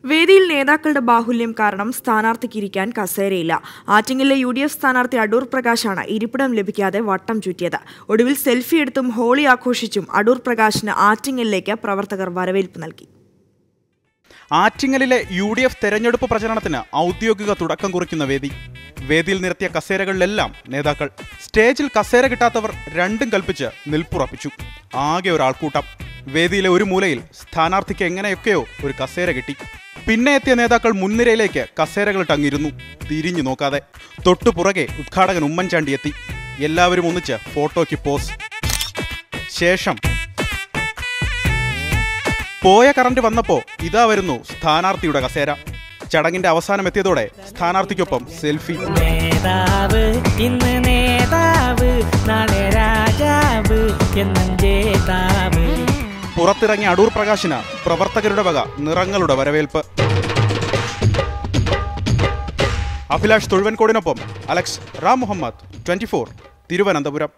വേദിയിൽ നേതാക്കളുടെ ബാഹുല്യം കാരണം സ്ഥാനാർത്ഥിക്കിരിക്കാൻ കസേരയില്ല. ആറ്റിങ്ങലിലെ UDF സ്ഥാനാർത്ഥി അടൂർ പ്രകാശാണ് ഇരിപ്പിടം ലഭിക്കാതെ വട്ടം ചുറ്റിയത്. ഒടുവിൽ സെൽഫി എടുത്തും ഹോളി ആഘോഷിച്ചും അടൂർ പ്രകാശിന് ആറ്റിങ്ങലിലേക്ക് പ്രവർത്തകർ വരവേൽപ്പ് നൽകി. ആറ്റിങ്ങലിലെ UDF തെരഞ്ഞെടുപ്പ് പ്രചരണത്തിന് ഔദ്യോഗിക തുടക്കം കുറിക്കുന്ന വേദിയിൽ നിരത്തിയ കസേരകളിലെല്ലാം നേതാക്കൾ. സ്റ്റേജിൽ കസേര കിട്ടാത്തവർ രണ്ടും കൽപ്പിച്ച് നിൽപ്പുറപ്പിച്ചു. ആകെ ഒരാൾക്കൂട്ടം. വേദിയിലെ ഒരു മൂലയിൽ സ്ഥാനാർത്ഥിക്ക് എങ്ങനെയൊക്കെയോ ഒരു കസേര കിട്ടി. പിന്നെ എത്തിയ നേതാക്കൾ മുൻനിരയിലേക്ക് കസേരകൾ ടങ്ങിരുന്നു, തിരിഞ്ഞു നോക്കാതെ. തൊട്ടുപുറകെ ഉദ്ഘാടകൻ ഉമ്മൻചാണ്ടി എത്തി. എല്ലാവരും ഒന്നിച്ച് ഫോട്ടോയ്ക്ക് പോസ്. ശേഷം പോയ കറണ്ട് വന്നപ്പോ ഇതാ വരുന്നു സ്ഥാനാർത്ഥിയുടെ കസേര. ചടങ്ങിന്റെ അവസാനം എത്തിയതോടെ സ്ഥാനാർത്ഥിക്കൊപ്പം സെൽഫി. പുറത്തിറങ്ങിയ അടൂർ പ്രകാശിന് പ്രവർത്തകരുടെ വക നിറങ്ങളുടെ വരവേൽപ്പ്. അഭിലാഷ് തൊഴുവൻകോടിനൊപ്പം അലക്സ് റാം മുഹമ്മദ്, 24, തിരുവനന്തപുരം.